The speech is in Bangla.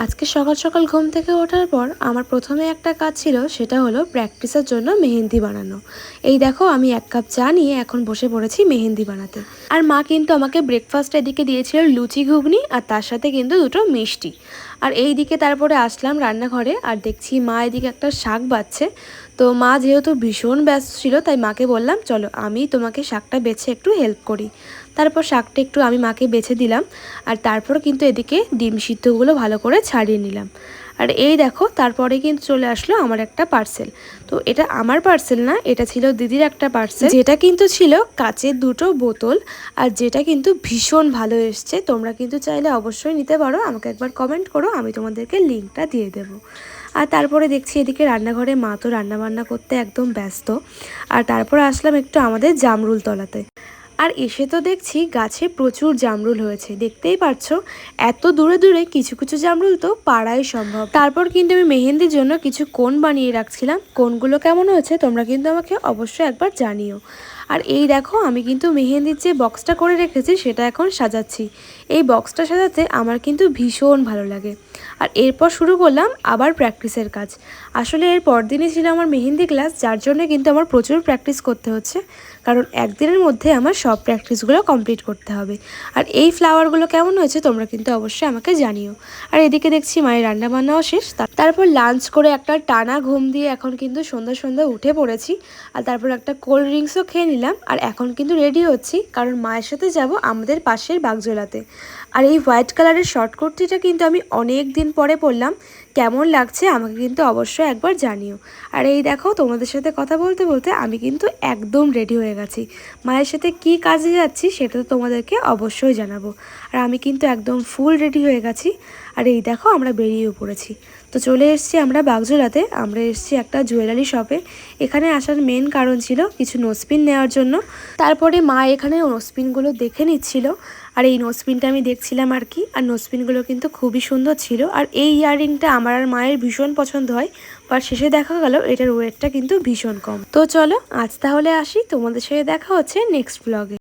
আজকে সকাল সকাল ঘুম থেকে ওঠার পর আমার প্রথমে একটা কাজ ছিল, সেটা হলো প্র্যাকটিসের জন্য মেহেন্দি বানানো। এই দেখো আমি 1 কাপ চা নিয়ে এখন বসে পড়েছি মেহেন্দি বানাতে। আর মা কিন্তু আমাকে ব্রেকফাস্ট এদিকে দিয়েছিল লুচি ঘুগনি, আর তার সাথে কিন্তু 2টো মিষ্টি। আর এই দিকে তারপরে আসলাম রান্নাঘরে, আর দেখছি মা এদিকে একটা শাক বাছছে। তো মা যেহেতু ভীষণ ব্যস্ত ছিল, তাই মাকে বললাম চলো আমি তোমাকে শাকটা বেছে একটু হেল্প করি। তারপর শাকটা একটু আমি মাকে বেছে দিলাম, আর তারপর কিন্তু এদিকে ডিম সিদ্ধগুলো ভালো করে ছাড়িয়ে নিলাম। আর এই দেখো তারপরে কিন্তু চলে আসলো আমার একটা পার্সেল। তো এটা আমার পার্সেল না, এটা ছিল দিদির একটা পার্সেল, যেটা কিন্তু ছিল কাচের 2টো বোতল, আর যেটা কিন্তু ভীষণ ভালো এসছে। তোমরা কিন্তু চাইলে অবশ্যই নিতে পারো, আমাকে একবার কমেন্ট করো, আমি তোমাদেরকে লিঙ্কটা দিয়ে দেবো। আর তারপরে দেখছি এদিকে রান্নাঘরে মা তো রান্নাবান্না করতে একদম ব্যস্ত। আর তারপর আসলাম একটু আমাদের জামরুল তলাতে। আর এসে তো দেখছি গাছে প্রচুর জামরুল হয়েছে, দেখতেই পারছো। এত দূরে দূরে কিছু কিছু জামরুল তো পাড়াই সম্ভব। তারপর কিন্তু আমি মেহেন্দির জন্য কিছু কোণ বানিয়ে রাখছিলাম। কোণগুলো কেমন হয়েছে তোমরা কিন্তু আমাকে অবশ্যই একবার জানিও। আর এই দেখো আমি কিন্তু মেহেন্দির যে বক্সটা করে রেখেছি সেটা এখন সাজাচ্ছি। এই বক্সটা সাজাতে আমার কিন্তু ভীষণ ভালো লাগে। আর এরপর শুরু করলাম আবার প্র্যাকটিসের কাজ। আসলে এর পরদিনই ছিল আমার মেহেন্দি ক্লাস, যার জন্য কিন্তু আমার প্রচুর প্র্যাকটিস করতে হচ্ছে, কারণ একদিনের মধ্যে আমার সব প্র্যাকটিসগুলো কমপ্লিট করতে হবে। আর এই ফ্লাওয়ারগুলো কেমন হয়েছে তোমরা কিন্তু অবশ্যই আমাকে জানিও। আর এদিকে দেখছি মায়ের রান্নাবান্নাও শেষ। তারপর লাঞ্চ করে একটা টানা ঘুম দিয়ে এখন কিন্তু সন্ধ্যা সন্ধ্যা উঠে পড়েছি। আর তারপর একটা কোল্ড ড্রিঙ্কসও খেয়ে নিলাম। আর এখন কিন্তু রেডি হচ্ছি, কারণ মায়ের সাথে যাব আমাদের পাশের বাগজোলাতে। আর এই হোয়াইট কালারের শর্ট কুর্তিটা কিন্তু আমি অনেক দিন পরে পরলাম। কেমন লাগছে আমাকে কিন্তু অবশ্যই একবার জানিও। আর এই দেখো তোমাদের সাথে কথা বলতে বলতে আমি কিন্তু একদম রেডি হয়ে গেছি। মায়ের সাথে কি কাজে যাচ্ছি সেটা তো তোমাদেরকে অবশ্যই জানাবো। আর আমি কিন্তু একদম ফুল রেডি হয়ে গেছি। আর এই দেখো আমরা বেরিয়েও পড়েছি। তো চলে এসেছি আমরা বাগজোলাতে। আমরা এসেছি একটা জুয়েলারি শপে। এখানে আসার মেন কারণ ছিল কিছু নোজপিন নেওয়ার জন্য। তারপরে মা এখানে নোজপিনগুলো দেখে নিচ্ছিল। আর এই নোজপিনটা আমি দেখছিলাম আর কি। আর নোজপিনগুলো কিন্তু খুবই সুন্দর ছিল। আর এই ইয়াররিংটা আমার আর মায়ের ভীষণ পছন্দ হয়, বাট শেষে দেখা গেল এটার ওয়েটটা কিন্তু ভীষণ কম। তো চলো আজ তাহলে আসি, তোমাদের সাথে দেখা হচ্ছে নেক্সট ব্লগে।